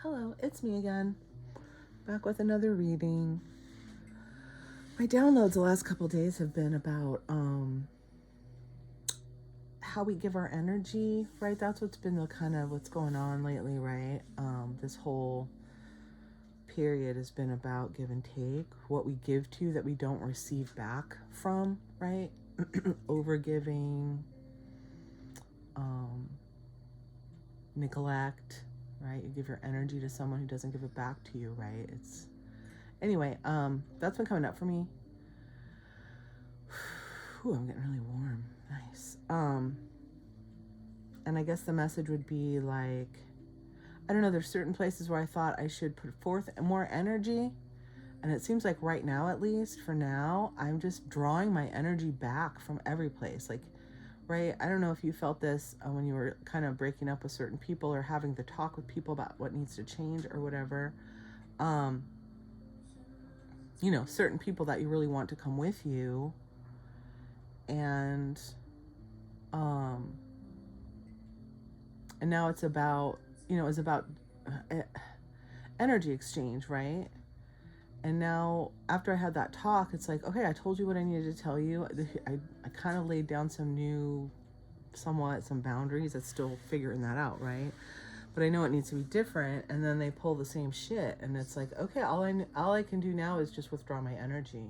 Hello, it's me again, back with another reading. My downloads the last couple days have been about how we give our energy, right? That's what's been the kind of what's going on lately, right? This whole period has been about give and take, what we give to that we don't receive back from, right? Overgiving, neglect, right? You give your energy to someone who doesn't give it back to you, right? It's anyway, that's been coming up for me. Ooh, I'm getting really warm. Nice. And I guess the message would be like, I don't know, there's certain places where I thought I should put forth more energy. And it seems like right now, at least for now, I'm just drawing my energy back from every place. Like, right? I don't know if you felt this when you were kind of breaking up with certain people or having to talk with people about what needs to change or whatever. Certain people that you really want to come with you. And now it's about, energy exchange, right? And now after I had that talk, it's like, okay, I told you what I needed to tell you. I kind of laid down some boundaries. That's still figuring that out, right? But I know it needs to be different. And then they pull the same shit, and it's like, okay, all I can do now is just withdraw my energy.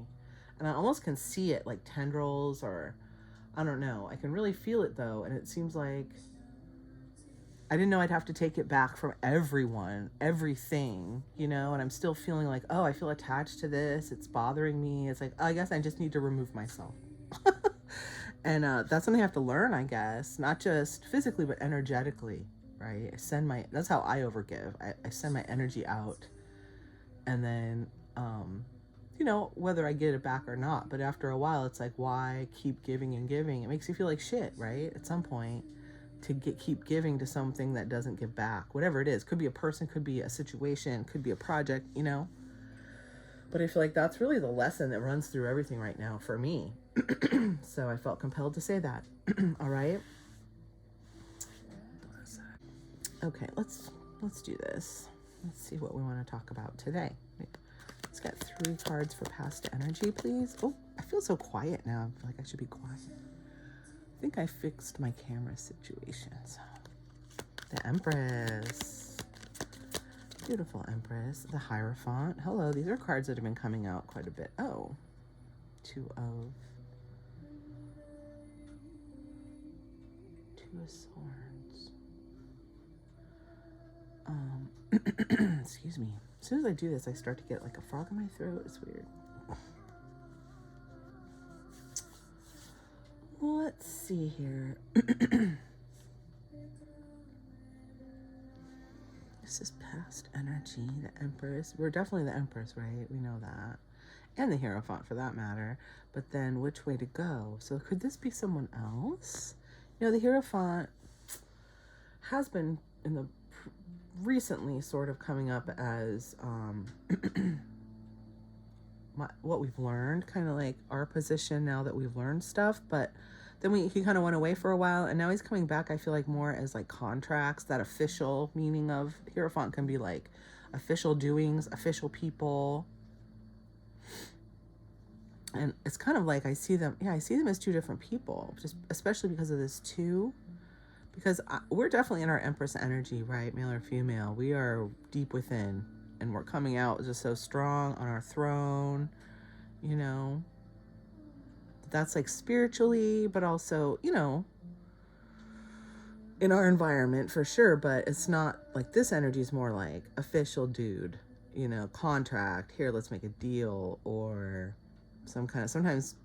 And I almost can see it like tendrils, or I don't know. I can really feel it though, and it seems like I didn't know I'd have to take it back from everyone, everything, and I'm still feeling like, oh, I feel attached to this. It's bothering me. It's like, I guess I just need to remove myself. And that's something I have to learn, I guess, not just physically, but energetically, right? That's how I overgive. I send my energy out, and then, whether I get it back or not. But after a while, it's like, why keep giving and giving? It makes you feel like shit, right? At some point, to keep giving to something that doesn't give back, whatever it is. Could be a person, could be a situation, could be a project, But I feel like that's really the lesson that runs through everything right now for me. So I felt compelled to say that. All right. Okay, let's do this. Let's see what we want to talk about today. Let's get 3 cards for past energy, please. Oh, I feel so quiet now. I feel like I should be quiet. I think I fixed my camera situation. So, the Empress. Beautiful Empress. The Hierophant. Hello, these are cards that have been coming out quite a bit. Oh, 2 of Swords. Excuse me. As soon as I do this, I start to get like a frog in my throat. It's weird. Let's see here. This is past energy, the Empress. We're definitely the Empress, right? We know that. And the Hierophant for that matter. But then which way to go? So could this be someone else? The Hierophant has been recently sort of coming up as what we've learned, kind of like our position now that we've learned stuff. But then he kind of went away for a while, and now he's coming back, I feel like, more as like contracts. That official meaning of Hierophant can be like official doings, official people. And it's kind of like I see them as 2 different people, just especially because of this 2. Because we're definitely in our Empress energy, right? Male or female. We are deep within, and we're coming out just so strong on our throne, That's like spiritually, but also, in our environment for sure. But it's not like this energy is more like official dude, contract. Here, let's make a deal, or sometimes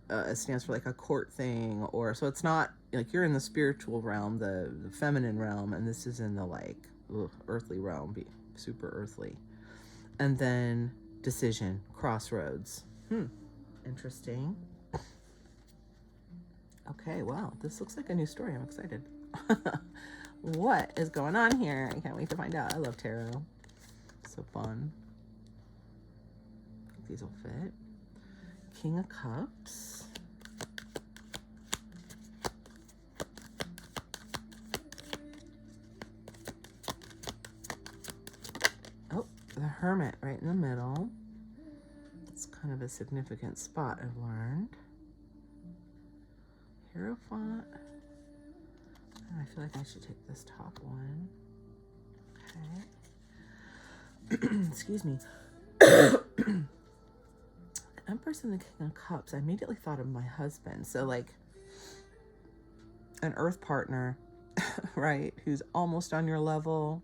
it stands for like a court thing, or so it's not like you're in the spiritual realm, the feminine realm, and this is in the like earthly realm, be super earthly. And then decision, crossroads. Interesting. Okay, wow, this looks like a new story. I'm excited. What is going on here? I can't wait to find out. I love tarot. So fun. I think these will fit. King of Cups. The Hermit right in the middle. It's kind of a significant spot, I've learned. Hierophant. I feel like I should take this top one. Okay. Excuse me. Empress and the King of Cups. I immediately thought of my husband. So like an earth partner, right? Who's almost on your level.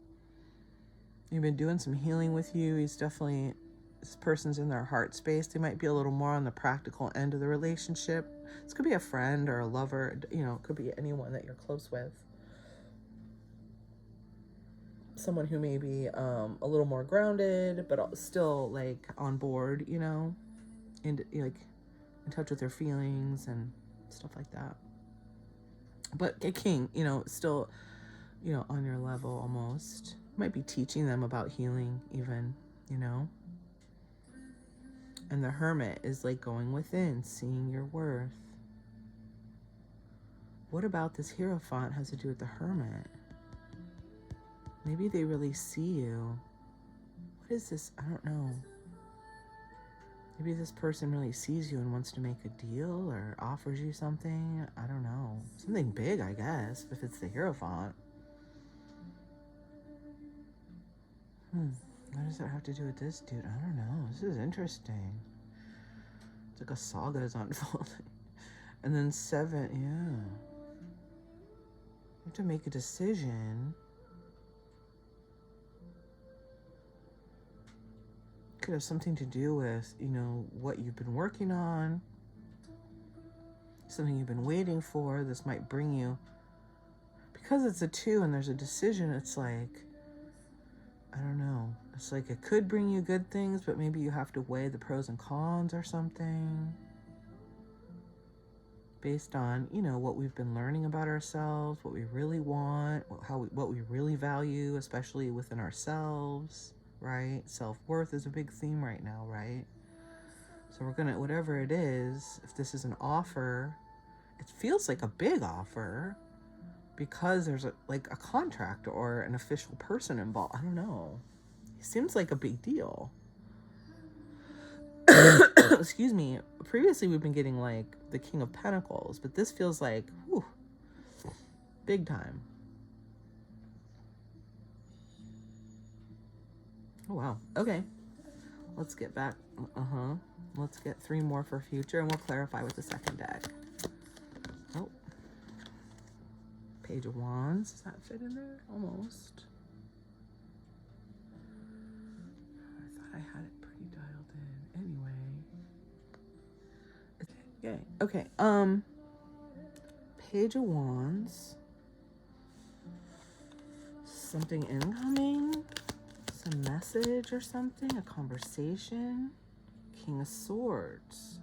You've been doing some healing with you. He's definitely, this person's in their heart space. They might be a little more on the practical end of the relationship. This could be a friend or a lover. You know, it could be anyone that you're close with. Someone who may be a little more grounded, but still like on board, you know, and like in touch with their feelings and stuff like that. But a king, you know, still, you know, on your level almost. Might be teaching them about healing even, you know. And the Hermit is like going within, seeing your worth. What about this Hierophant has to do with the Hermit? Maybe they really see you. What is this? I don't know. Maybe this person really sees you and wants to make a deal or offers you something. I don't know. Something big, I guess, if it's the Hierophant. What does that have to do with this dude? I don't know. This is interesting. It's like a saga is unfolding. And then 7, yeah. You have to make a decision. Could have something to do with, you know, what you've been working on. Something you've been waiting for. This might bring you. Because it's a 2 and there's a decision, it's like, I don't know. It's like it could bring you good things, but maybe you have to weigh the pros and cons or something. Based on, you know, what we've been learning about ourselves, what we really want, what we really value, especially within ourselves, right? Self-worth is a big theme right now, right? So we're gonna, whatever it is, if this is an offer, it feels like a big offer because there's like a contract or an official person involved. I don't know. It seems like a big deal. Excuse me. Previously, we've been getting like the King of Pentacles, but this feels like, whew, big time. Oh, wow. Okay. Let's get back. Let's get 3 more for future, and we'll clarify with the second deck. Oh. Page of Wands. Does that fit in there? Almost. I thought I had it pretty dialed in. Anyway. Okay. Page of Wands. Something incoming? Some message or something? A conversation? King of Swords.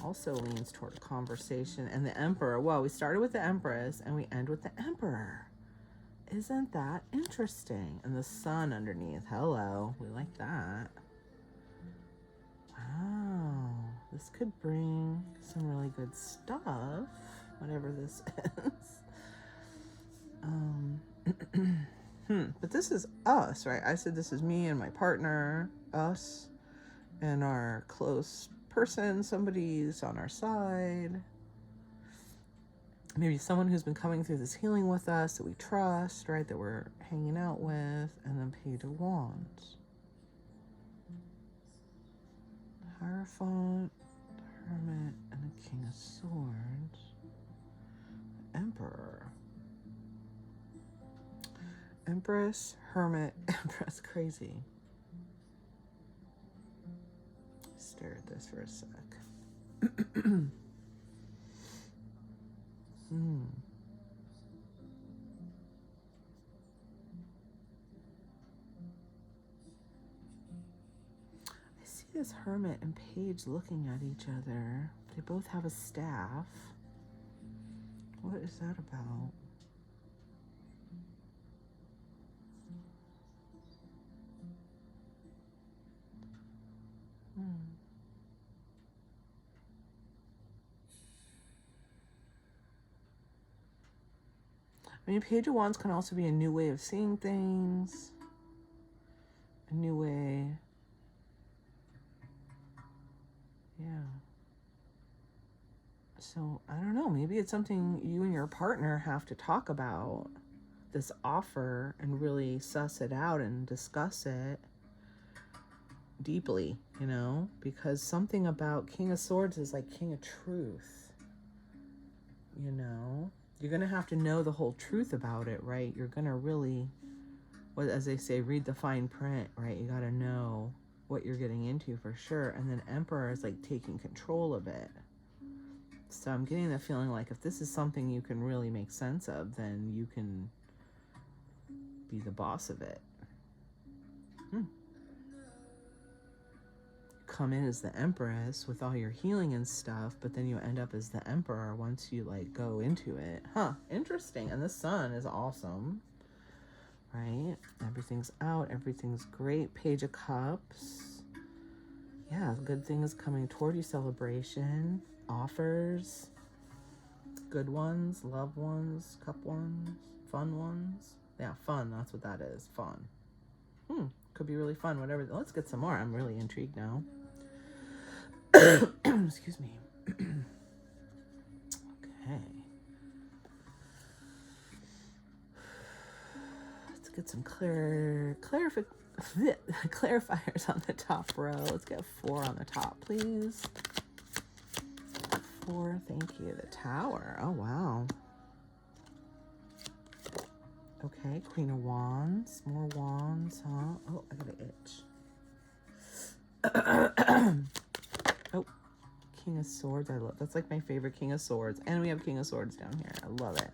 Also leans toward a conversation. And the Emperor. Well, we started with the Empress and we end with the Emperor. Isn't that interesting? And the Sun underneath. Hello. We like that. Wow. This could bring some really good stuff. Whatever this is. But this is us, right? I said this is me and my partner, us, and our close person, somebody's on our side. Maybe someone who's been coming through this healing with us that we trust, right? That we're hanging out with. And then Page of Wands. Hierophant, Hermit, and the King of Swords. Emperor. Empress, Hermit, Empress. Crazy. Stare at this for a sec. I see this Hermit and Page looking at each other. They both have a staff. What is that about? I mean, Page of Wands can also be a new way of seeing things. A new way. Yeah. So, I don't know. Maybe it's something you and your partner have to talk about. This offer and really suss it out and discuss it deeply, you know, because something about King of Swords is like King of Truth, you know. You're going to have to know the whole truth about it, right? You're going to really, well, as they say, read the fine print, right? You got to know what you're getting into for sure. And then Emperor is like taking control of it. So I'm getting the feeling like if this is something you can really make sense of, then you can be the boss of it. Come in as the Empress with all your healing and stuff, but then you end up as the Emperor once you like go into it. Interesting. And the Sun is awesome, right? Everything's out, everything's great. Page of Cups. Yeah, good things coming toward you. Celebration, offers, good ones, loved ones, cup ones, fun ones. Yeah, fun, that's what that is. Fun. Could be really fun, whatever. Let's get some more. I'm really intrigued now. Excuse me. Okay. Let's get some clarifiers on the top row. Let's get 4 on the top, please. 4, thank you. The Tower. Oh, wow. Okay, Queen of Wands. More wands, huh? Oh, I got an itch. Oh, King of Swords. I love, that's like my favorite King of Swords. And we have King of Swords down here. I love it.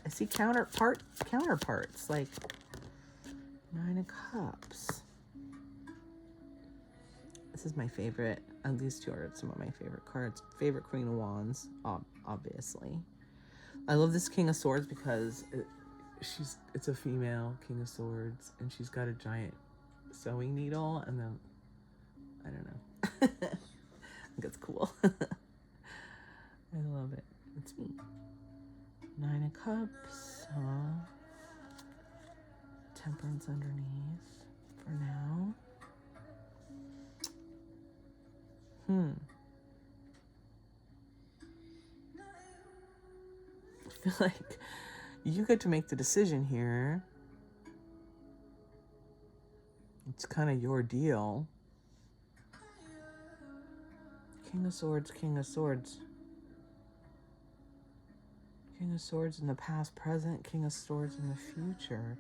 I see counterparts, like 9 of Cups. This is my favorite. These two are some of my favorite cards. Favorite Queen of Wands, obviously. I love this King of Swords because it's a female King of Swords, and she's got a giant sewing needle, and then I don't know. I think it's cool. I love it. It's me. 9 of Cups, huh? Temperance underneath for now. I feel like you get to make the decision here. It's kind of your deal. King of Swords, King of Swords. King of Swords in the past, present, King of Swords in the future.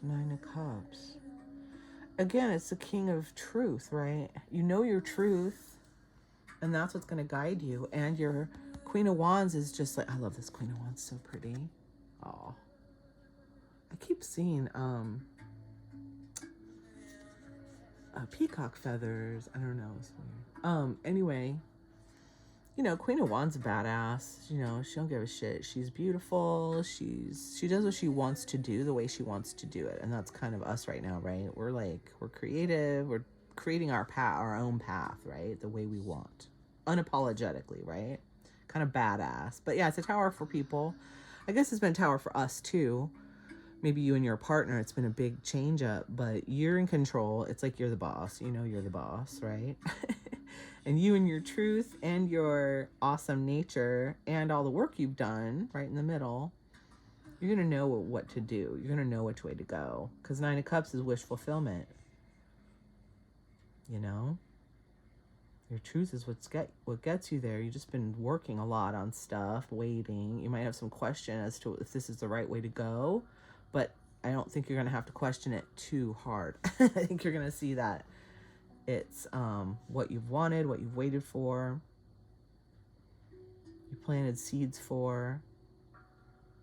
9 of Cups. Again, it's the King of Truth, right? You know your truth, and that's what's going to guide you. And your Queen of Wands is just like, I love this Queen of Wands, so pretty. Oh, I keep seeing peacock feathers. I don't know, it's weird. Anyway, you know, Queen of Wands Badass. You know, she don't give a shit. She's beautiful. She does what she wants to do the way she wants to do it. And that's kind of us right now, right? We're creative. We're creating our own path, right? The way we want. Unapologetically, right? Kind of badass. But yeah, it's a tower for people. I guess it's been a tower for us too. Maybe you and your partner, it's been a big change up, but you're in control. It's like you're the boss. You know you're the boss, right? And you and your truth and your awesome nature and all the work you've done right in the middle, you're going to know what to do. You're going to know which way to go. Because 9 of Cups is wish fulfillment. You know? Your truth is what gets you there. You've just been working a lot on stuff, waiting. You might have some question as to if this is the right way to go. But I don't think you're going to have to question it too hard. I think you're going to see that it's what you've wanted, what you've waited for, you planted seeds for,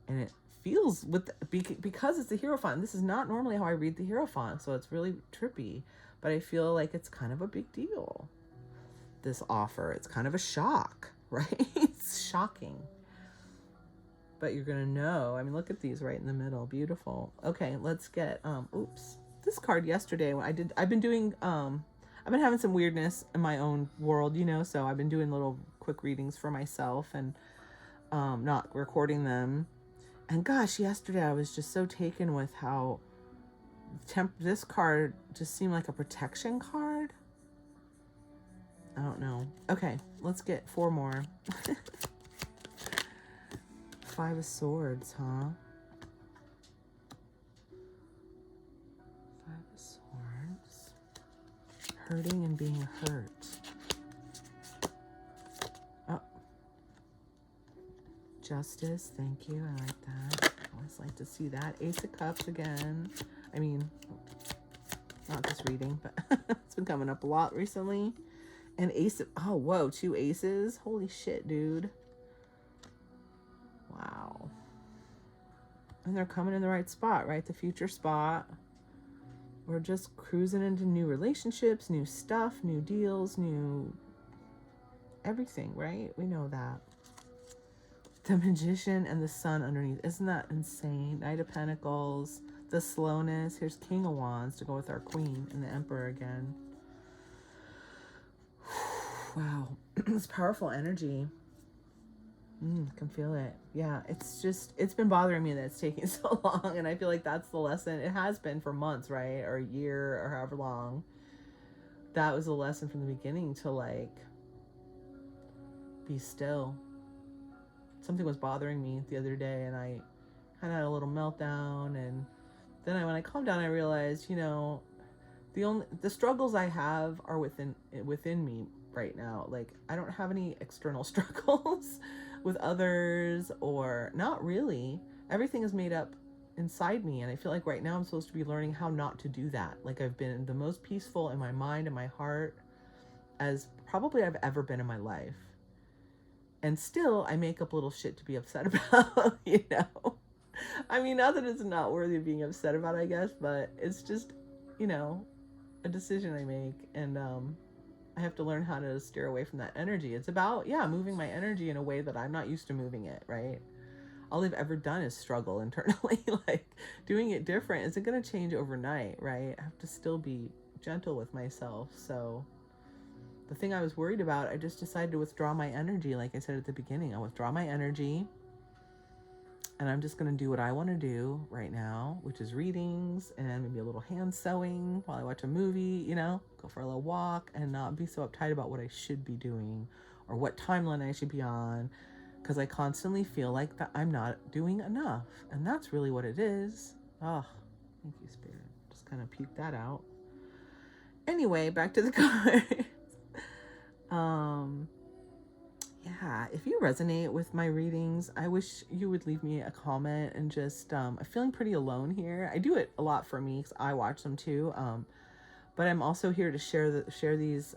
and it feels because it's the Hierophant. This is not normally how I read the Hierophant, so it's really trippy, but I feel like it's kind of a big deal, this offer. It's kind of a shock, right? It's shocking. But you're gonna know. I mean, look at these right in the middle. Beautiful. Okay, let's get oops. This card yesterday when I've been doing I've been having some weirdness in my own world, you know, so I've been doing little quick readings for myself and not recording them. And gosh, yesterday I was just so taken with how this card just seemed like a protection card. I don't know. Okay, let's get 4 more. 5 of Swords, huh? 5 of Swords. Hurting and being hurt. Oh. Justice, thank you. I like that. I always like to see that. Ace of Cups again. I mean, not this reading, but it's been coming up a lot recently. And Ace of, oh, whoa, 2 aces. Holy shit, dude. Wow. And they're coming in the right spot, right? The future spot. We're just cruising into new relationships, new stuff, new deals, new everything, right? We know that. The Magician and the Sun underneath. Isn't that insane? Knight of Pentacles, the slowness. Here's King of Wands to go with our Queen and the Emperor again. Wow. It's powerful energy. Can feel it. Yeah, it's been bothering me that it's taking so long, and I feel like that's the lesson. It has been for months, right? Or a year, or however long. That was a lesson from the beginning to, like, be still. Something was bothering me the other day, and I kind of had a little meltdown, and then when I calmed down, I realized, you know, the struggles I have are within me right now. Like, I don't have any external struggles with others, or not really. Everything is made up inside me, and I feel like right now I'm supposed to be learning how not to do that. Like, I've been the most peaceful in my mind and my heart as probably I've ever been in my life. And still, I make up little shit to be upset about, you know? I mean, not that it's not worthy of being upset about, I guess, but it's just, you know, a decision I make, and I have to learn how to steer away from that energy. It's about, moving my energy in a way that I'm not used to moving it, right? All I've ever done is struggle internally. Like, doing it different isn't going to change overnight, right? I have to still be gentle with myself. So the thing I was worried about, I just decided to withdraw my energy. Like I said at the beginning, I withdraw my energy, and I'm just going to do what I want to do right now, which is readings and maybe a little hand sewing while I watch a movie, you know, go for a little walk, and not be so uptight about what I should be doing or what timeline I should be on, because I constantly feel like that I'm not doing enough. And that's really what it is. Oh, thank you, Spirit. Just kind of puke that out. Anyway, back to the cards. Yeah, if you resonate with my readings, I wish you would leave me a comment, and just, I'm feeling pretty alone here. I do it a lot for me because I watch them too. But I'm also here to share these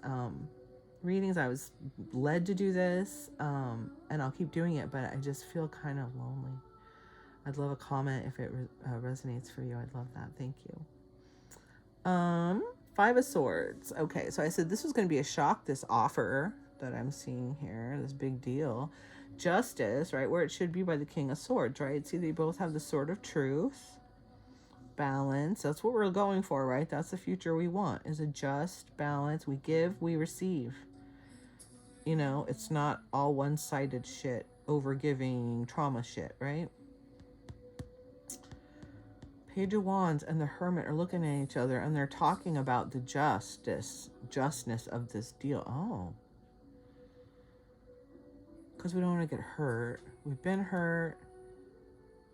readings. I was led to do this, and I'll keep doing it, but I just feel kind of lonely. I'd love a comment if it resonates for you. I'd love that. Thank you. 5 of Swords. Okay, so I said this was going to be a shock, this offer that I'm seeing here, this big deal. Justice, right, where it should be by the King of Swords, right? See, they both have the Sword of Truth. Balance, that's what we're going for, right? That's the future we want, is a just balance. We give, we receive. You know, it's not all one-sided shit, over-giving, trauma shit, right? Page of Wands and the Hermit are looking at each other, and they're talking about the justness of this deal. Oh. Because we don't want to get hurt. We've been hurt,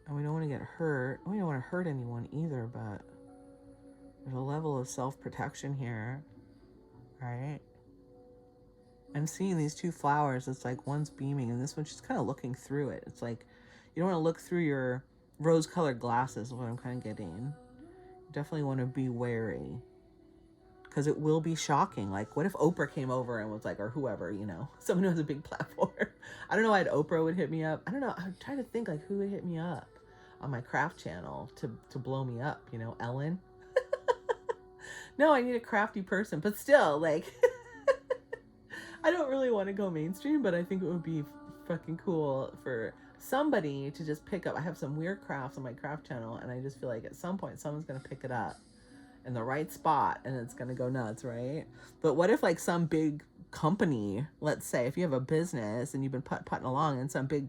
and we don't want to get hurt. We don't want to hurt anyone either, but there's a level of self-protection here, right? I'm seeing these 2 flowers. It's like one's beaming, and this one's just kind of looking through it. It's like you don't want to look through your rose-colored glasses, is what I'm kind of getting. You definitely want to be wary, because it will be shocking. Like, what if Oprah came over and was like, or whoever, you know, someone who has a big platform. I don't know why Oprah would hit me up. I don't know. I'm trying to think, like, who would hit me up on my craft channel to blow me up, you know, Ellen. No, I need a crafty person, but still, like, I don't really want to go mainstream, but I think it would be fucking cool for somebody to just pick up. I have some weird crafts on my craft channel, and I just feel like at some point someone's going to pick it up in the right spot, and it's going to go nuts, right? But what if, like, some big company, let's say, if you have a business and you've been putting along, and some big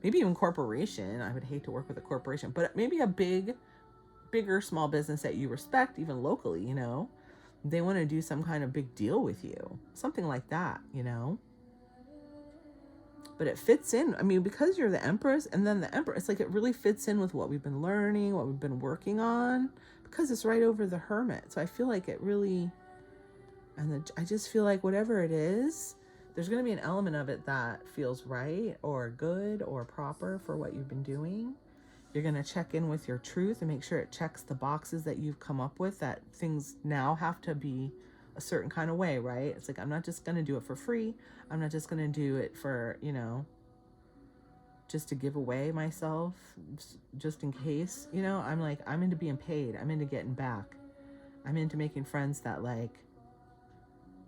maybe even corporation. I would hate to work with a corporation, but maybe a bigger small business that you respect, even locally, you know, they want to do some kind of big deal with you, something like that, you know. But it fits in. I mean, because you're the Empress and then the Emperor, it's like it really fits in with what we've been learning, what we've been working on, because it's right over the Hermit. So I feel like it really, I just feel like whatever it is, there's going to be an element of it that feels right or good or proper for what you've been doing. You're going to check in with your truth and make sure it checks the boxes that you've come up with, that things now have to be a certain kind of way, right? It's like, I'm not just going to do it for free. I'm not just going to do it for, you know, just to give away myself, just in case, you know. I'm like, I'm into being paid. I'm into getting back. I'm into making friends that like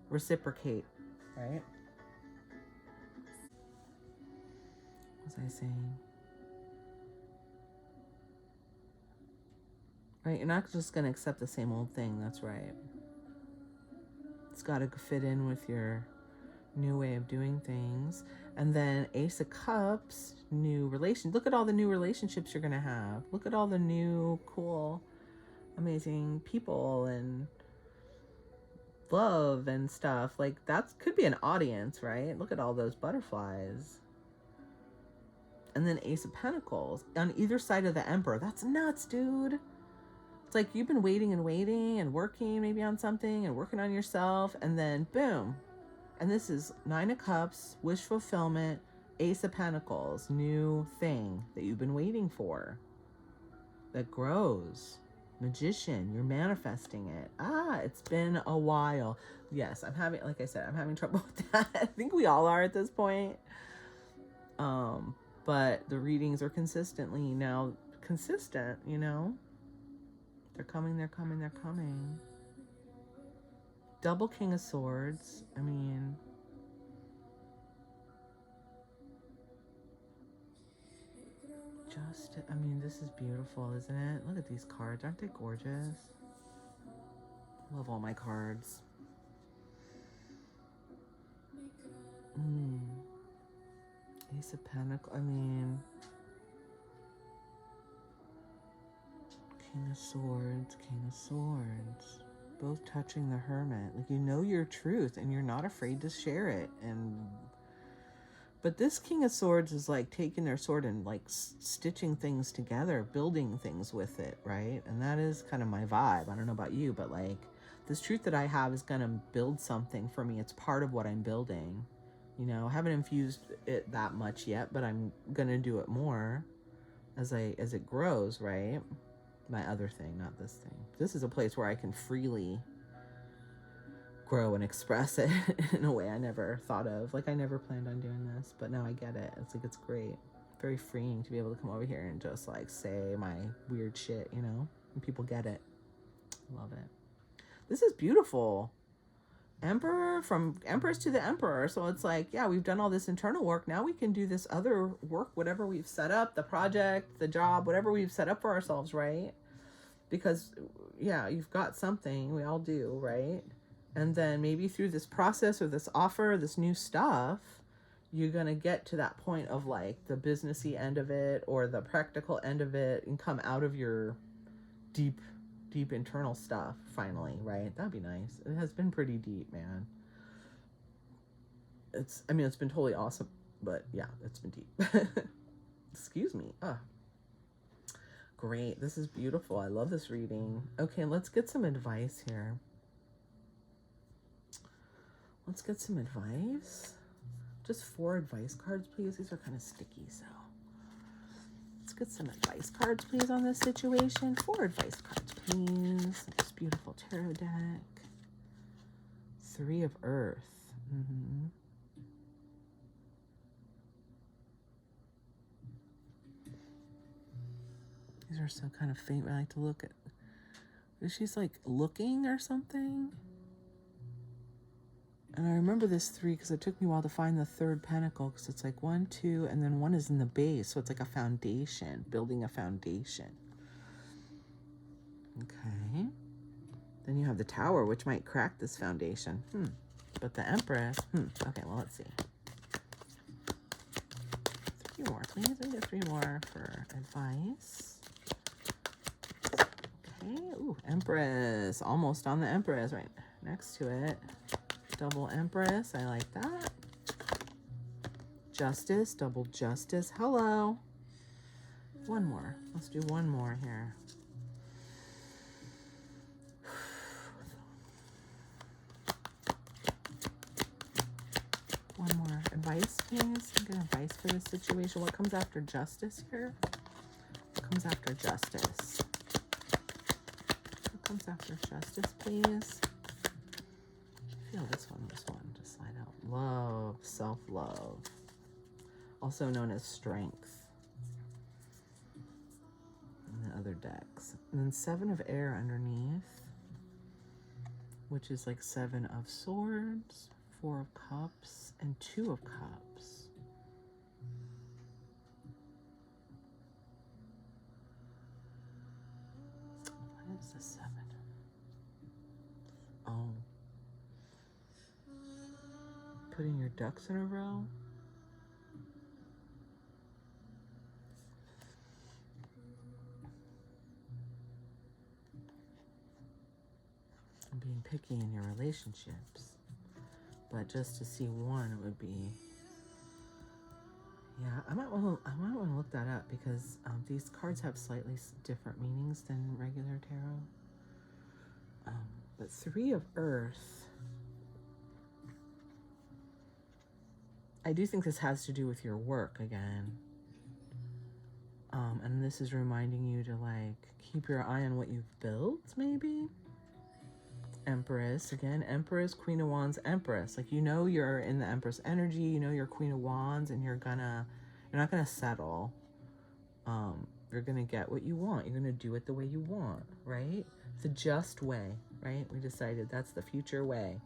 reciprocate, right? What was I saying? Right, you're not just going to accept the same old thing. That's right. It's got to fit in with your new way of doing things. And then Ace of Cups, new relations. Look at all the new relationships you're going to have. Look at all the new, cool, amazing people and love and stuff. Like, that could be an audience, right? Look at all those butterflies. And then Ace of Pentacles on either side of the Emperor. That's nuts, dude. It's like you've been waiting and working maybe on something and working on yourself, and then boom. And this is Nine of Cups, wish fulfillment, Ace of Pentacles, new thing that you've been waiting for that grows. Magician, you're manifesting it. It's been a while. Yes, I'm having, like I said, I'm having trouble with that. I think we all are at this point. But the readings are consistently now consistent, you know. They're coming, they're coming, they're coming. Double King of Swords. I mean, this is beautiful, isn't it? Look at these cards. Aren't they gorgeous? Love all my cards. Ace of Pentacles. I mean, King of Swords, King of Swords. Both touching the Hermit. Like, you know your truth and you're not afraid to share it. But this King of Swords is like taking their sword and like stitching things together, building things with it, right? And that is kind of my vibe. I don't know about you, but like this truth that I have is going to build something for me. It's part of what I'm building. You know, I haven't infused it that much yet, but I'm going to do it more as it grows, right? My other thing, not this thing. This is a place where I can freely grow and express it in a way I never thought of. Like, I never planned on doing this, but now I get it. It's like, it's great. Very freeing to be able to come over here and just like say my weird shit, you know, and people get it. Love it. This is beautiful. Emperor, from Empress to the Emperor. So it's like, yeah, we've done all this internal work. Now we can do this other work, whatever we've set up, the project, the job, whatever we've set up for ourselves, right? Because, yeah, you've got something. We all do, right? And then maybe through this process or this offer, this new stuff, you're going to get to that point of like the businessy end of it or the practical end of it and come out of your deep internal stuff finally, right? That'd be nice. It has been pretty deep, man. It's been totally awesome, but yeah, it's been deep. Excuse me. Great. This is beautiful. I love this reading. Okay, let's get some advice here. Let's get some advice. Just 4 advice cards, please. These are kind of sticky, so let's get some advice cards, please, on this situation. 4 advice cards, please. This beautiful tarot deck. 3 of Earth. These are so kind of faint. I like to look at. She's like looking or something. And I remember this 3 because it took me a while to find the 3rd pentacle, because it's like 1, 2, and then 1 is in the base. So it's like a foundation, building a foundation. Okay. Then you have the Tower, which might crack this foundation. But the Empress, okay, well, let's see. few more, please. We get 3 more for advice. Okay. Ooh, Empress. Almost on the Empress right next to it. Double Empress. I like that. Justice. Double Justice. Hello. One more. Let's do one more here. One more advice, please. Get advice for this situation. What comes after justice here? What comes after justice? What comes after justice, please? I feel this one just slide out. Love, self-love. Also known as strength. And the other decks. And then 7 of air underneath, which is like 7 of swords, 4 of cups, and 2 of cups. What is the 7? Oh. Putting your ducks in a row. And being picky in your relationships. But just to see one, it would be, yeah, I might want to look that up because these cards have slightly different meanings than regular tarot. But 3 of Earth, I do think this has to do with your work again. And this is reminding you to like keep your eye on what you've built, maybe. Empress again. Empress, Queen of Wands, Empress. Like, you know, you're in the Empress energy. You know, you're Queen of Wands, and you're not gonna settle. You're gonna get what you want. You're gonna do it the way you want, right? The just way, right? We decided that's the future way.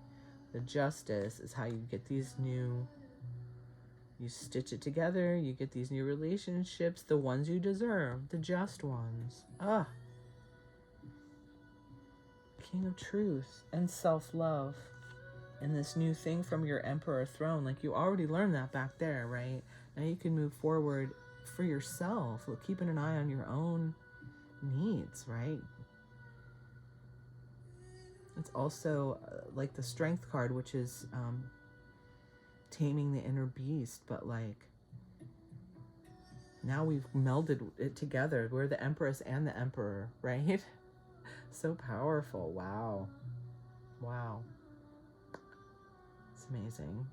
The justice is how you get these new. You stitch it together. You get these new relationships, the ones you deserve, the just ones. Ah. King of Truth and self-love and this new thing from your Emperor throne. Like, you already learned that back there, right? Now you can move forward for yourself, keeping an eye on your own needs, right? It's also like the Strength card, which is taming the inner beast, but like now we've melded it together. We're the Empress and the Emperor, right? So powerful. Wow. Wow. It's amazing.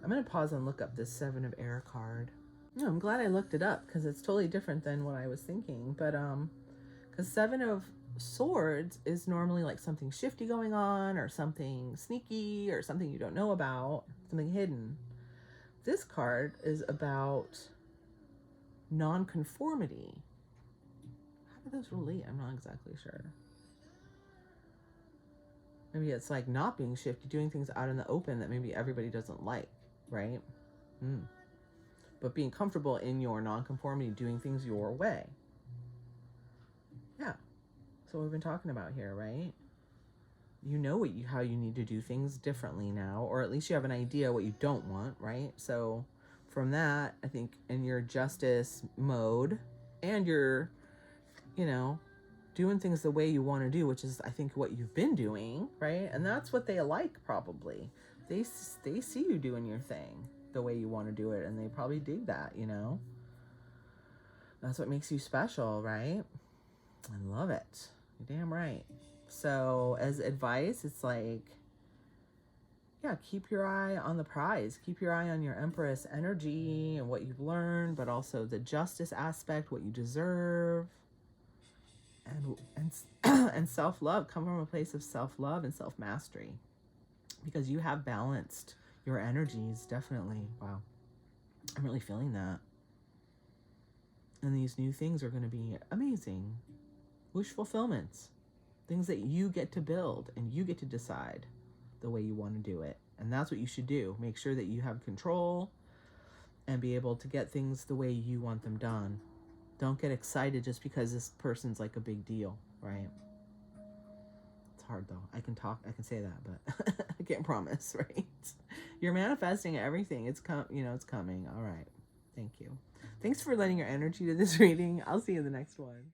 I'm going to pause and look up this 7 of air card. No, I'm glad I looked it up because it's totally different than what I was thinking. But because 7 of swords is normally like something shifty going on or something sneaky or something you don't know about, something hidden. This card is about non-conformity. How do those relate? I'm not exactly sure. Maybe it's like not being shifty, doing things out in the open that maybe everybody doesn't like, right? But being comfortable in your non-conformity, doing things your way. Yeah. So we've been talking about here, right? You know how you need to do things differently now, or at least you have an idea what you don't want, right? So from that, I think in your justice mode and your, you know, doing things the way you want to do, which is, I think, what you've been doing, right? And that's what they like, probably. They see you doing your thing the way you want to do it, and they probably dig that, you know? That's what makes you special, right? I love it. You're damn right. So as advice, it's like, yeah, keep your eye on the prize. Keep your eye on your Empress energy and what you've learned, but also the justice aspect, what you deserve. And self-love. Come from a place of self-love and self-mastery, because you have balanced your energies, definitely. Wow. I'm really feeling that. And these new things are going to be amazing. Wish fulfillments. Things that you get to build and you get to decide the way you want to do it. And that's what you should do. Make sure that you have control and be able to get things the way you want them done. Don't get excited just because this person's like a big deal, right? It's hard though. I can talk, I can say that, but I can't promise, right? You're manifesting everything. It's it's coming. All right. Thank you. Thanks for lending your energy to this reading. I'll see you in the next one.